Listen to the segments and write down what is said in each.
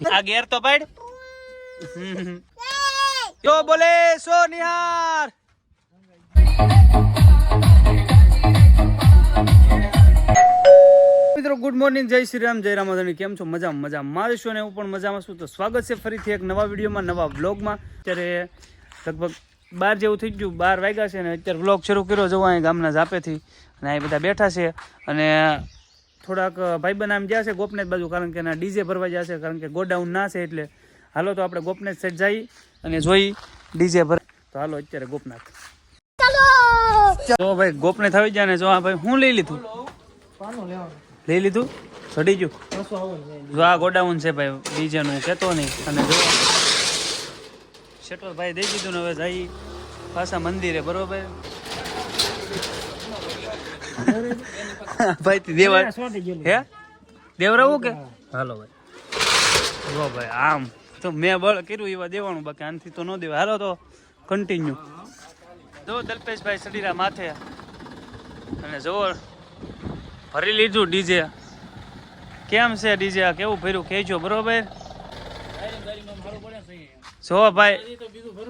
આ ગેર તો પાડ જો બોલે સો નિહાર મિત્રો ગુડ મોર્નિંગ જય શ્રી રામ જય રામાધણી કેમ છો મજા મારું છું ને હું પણ મજામાં છું તો સ્વાગત છે ફરીથી એક નવા વિડીયોમાં નવા વ્લોગમાં અત્યારે લગભગ 12 જેવું થઈ ગયું 12 વાગ્યા છે ને અત્યારે વ્લોગ શરૂ કર્યો જવા અહીં ગામના ઝાપેથી અને અહીં બધા બેઠા છે અને થોડાક ભાઈબંધ આમ ગયા છે ગોપનેજ બાજુ કારણ કે એના ડીજે ભરવા ગયા છે કારણ કે ગોડાઉન ના છે એટલે હાલો તો આપણે ગોપનેજ સાઈડ જઈ અને જોઈ ડીજે ભર તો હાલો અત્યારે ગોપનાથ તો ભાઈ ગોપનેજ આવી ગયા ને જો આ ભાઈ હું લઈ લીધું ચડી ગયું જો આ ગોડાઉન છે ભાઈ ડીજે નું કેતો નહીં અને જો શેટર ભાઈ દઈ દીધું ને હવે જઈ પાછા મંદિરે બરોબર ભાઈ દેવા હે દેવરાવું કે હાલો ભાઈ જો ભાઈ આમ તો મેં બળ કર્યું એવા દેવાનું બાકી આનથી તો ન દેવા હાલો તો કન્ટિન્યુ જો દલ્પેશભાઈ સડીરા માથે અને જો ભરી લીધું ડીજે કેમ છે ડીજે કેવું ભર્યું કહેજો બરોબર જો ભાઈ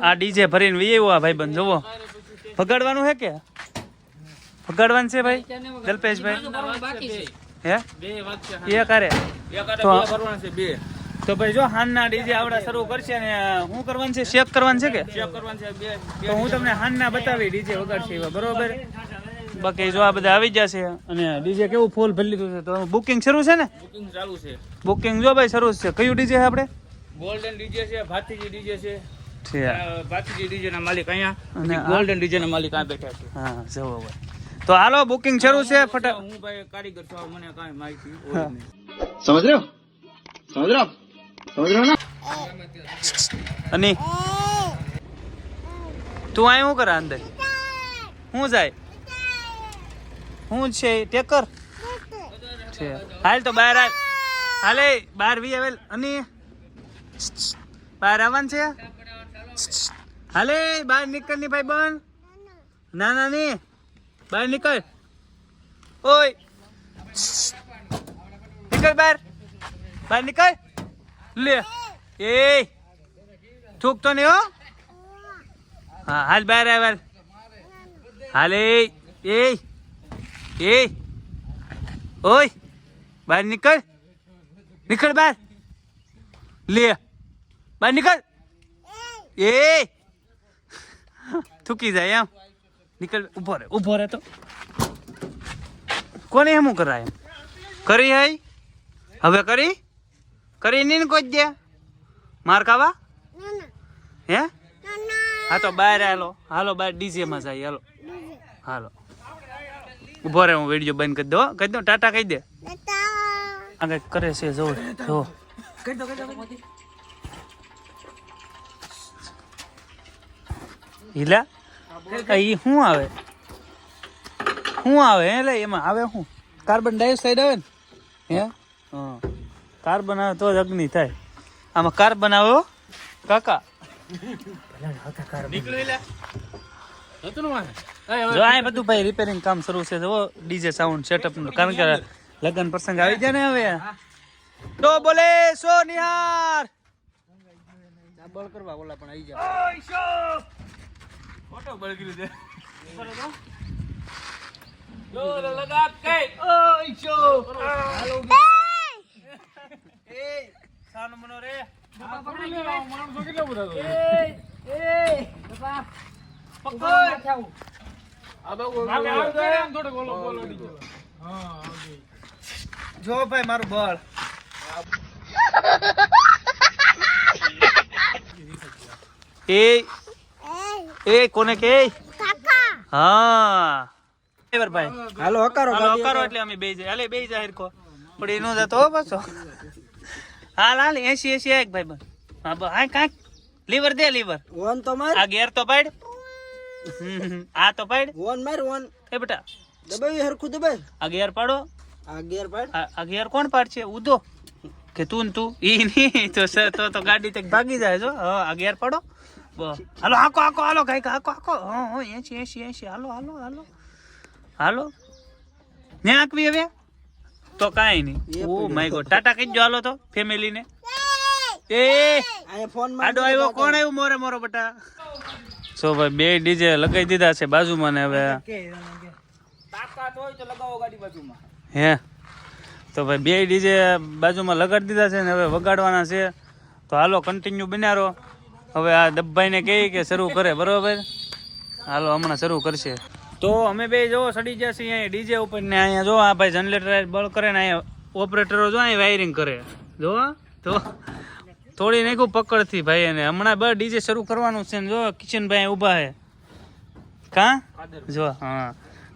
આ ડીજે ભરીને વીએવો આ ભાઈ બંધ જોવો ભગાડવાનું હે કે ભગાડવાનું છે ભાઈ દલ્પેશભાઈ હે એ કરે તો ભાઈ જો હાનના ડીજે આવડા શરૂ કરશે ને શું કરવાનું છે ચેક કરવાનું છે કે તો હું તમને હાનના બતાવી ડીજે વગાડશે એવા બરોબર બાકી જો આ બધા આવી જશે અને ડીજે કેવું ફૂલ ભરી લીધું છે તો બુકિંગ શરૂ છે ને બુકિંગ ચાલુ છે બુકિંગ જો ભાઈ શરૂ છે કયું ડીજે છે આપણે ગોલ્ડન ડીજે છે ભાતીજી ડીજે છે છે ભાતીજી ડીજે ના માલિક અહીંયા અને ગોલ્ડન ડીજે ના માલિક આ બેઠા છે હા જો ભાઈ તો હાલો બુકિંગ શરૂ છે ફટા હું ભાઈ કારીગર છું મને કાંઈ માહિતી હોય નહીં समझ रहे हो ना અને તું આય શું કરે અંદર હું જાય હું છે ટેકર છે હાલ તો બહાર હાલે બહાર વી આવેલ અને બહાર આવવાનું છે હાલે બહાર નીકળ ની ભાઈ બન ના ના ની બહાર નીકળ ઓય નીકળ બહાર બહાર નીકળ લે એ થૂક તો નહીં હો હા હાલ બહાર આવેલ હાલે એ ઓય બહાર નીકળ નીકળ બહાર લે બહાર નીકળ એ થૂકી જાય એમ નીકળ ઉભો રહે તો કોને એમ કરાય કરી હઈ હવે કરી નહીં કોઈ દે માર ખાવા હે હા તો બહાર હાલો બહાર ડીજે માં જાય હાલો ઉભો રે હું વિડીયો બંધ કરી દો ટાટા કહી દે આગળ કરે છે જો હીલા ઈ શું આવે એટલે એમાં આવે શું કાર્બન ડાયોક્સાઇડ આવે ને હે હા કાર્બન આવે તો જ અગ્નિ થાય આમાં કાર્બન આવે કાકા જો આ બધું ભાઈ રિપેરિંગ કામ શરૂ છે જો ડીજે સાઉન્ડ સેટઅપ નું કારણ કે લગન પ્રસંગ આવી જાય ને હવે તો બોલે સો નિહાર બળ કરવા ઓલા પણ આવી જાય ઓય શો ફોટો બળ કર્યું છે લો લગા કે ઓય શો હાલો એ સાનો મનો રે પકડી લે માણસો કેટલા બધા એ બાપા પકડ આ બાગો થોડો બોલો દીજો હા ઓકે જો ભાઈ મારું બળ એ કોને કે કાકા હા ડ્રાઈવર ભાઈ હાલો હકારો એટલે અમે બે જાય હાલે બે જાય હરકો પણ એનો જતો હો પાછો હાલ 80 એક ભાઈ બન હા કાંક લીવર દે લીવર વન તો માર આ ગેર તો પાડ આ તો પાડ વન માર વન એ બેટા દબાઈ હરખું દબાઈ આ ગેર પાડો આ ગેર પાડ આ ગેર કોણ પાડશે ઉદો કે તું ઈ નહીં તો ગાડી તક ભાગી જાય જો આ ગેર પાડો હાલો હાલો કઈ હાકો હા 80 હાલો ને આંકવી હવે તો કાંઈ નહીં ઓ માય ગોડ ટાટા કહી જો હાલો તો ફેમિલી ને એ આ ફોન માં આડો આવ્યો કોણ આવ્યું મોરે મોરો બટા સો ભાઈ બે ડીજે લગાવી દીધા છે બાજુમાં ને હવે તાકાત હોય તો લગાવો ગાડી બાજુમાં. હે તો ભાઈ બે ડીજે બાજુમાં લગાડી દીધા છે ને હવે વગાડવાના છે તો હાલો કન્ટિન્યુ બનારો હવે આ દબ્બાઈને કહે કે શરૂ કરે બરોબર હાલો હમણાં શરૂ કરશે તો અમે બે જો સડી ગયા છીએ અહીંયા ડીજે ઉપર ને અહીંયા જો આ ભાઈ જનરેટર બળ કરે ને અહીંયા ઓપરેટરો જો અહીં વાયરિંગ કરે જો તો થોડી નાખ્યું પકડથી ભાઈ એને હમણાં બસ ડીજે શરૂ કરવાનું છે ને જો કિશનભાઈ ઊભા છે કાં જો હા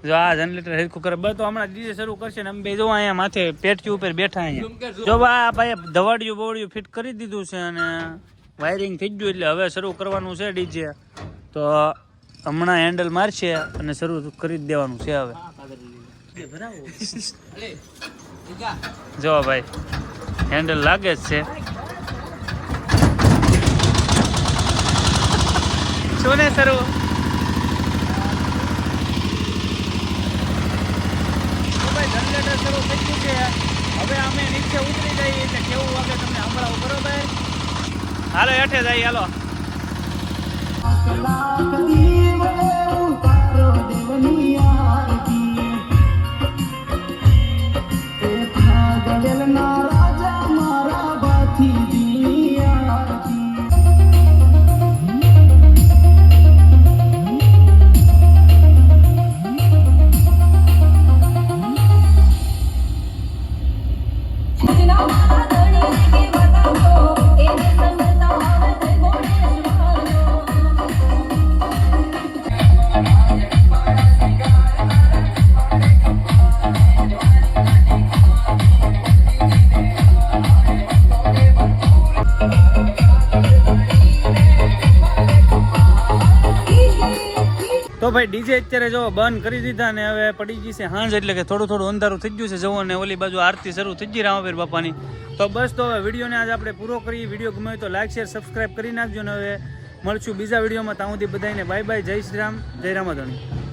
જો આ જનરેટર હેરખું કરે બસ તો હમણાં ડીજે શરૂ કરશે ને અમે બે જો અહીંયા માથે પેટકી ઉપર બેઠા અહીંયા જો આ ભાઈ ધવાડિયું બવડિયું ફિટ કરી દીધું છે અને વાયરિંગ થઈ ગયું એટલે હવે શરૂ કરવાનું છે ડીજે તો હમણાં હેન્ડલ મારશે અને શરૂ કરી જ દેવાનું છે હવે જો ભાઈ હેન્ડલ લાગે જ છે શું ને શરૂ જનરેટર શરૂ થઈ ગયું છે હવે અમે નીચે ઉતરી જઈએ એટલે કેવું વાગે તમને સંભળાવું બરોબર હાલો હેઠે જઈએ હાલો તો ભાઈ ડીજે અત્યારે જો બંધ કરી દીધા ને હવે પડી ગઈ છે હાંજ એટલે કે થોડું થોડું અંધારું થઈ ગયું છે જવો ને ઓલી બાજુ આરતી શરૂ થઈ ગઈ રામાપીર બાપાની તો બસ તો હવે વિડીયોને આજ આપણે પૂરો કરીએ વિડીયો ગમે તો લાઈક શેર સબસ્ક્રાઈબ કરી નાખજો ને હવે મળશું બીજા વિડીયોમાં ત્યાં સુધી બધાને બાય બાય જય શ્રી રામ જય રામાધણી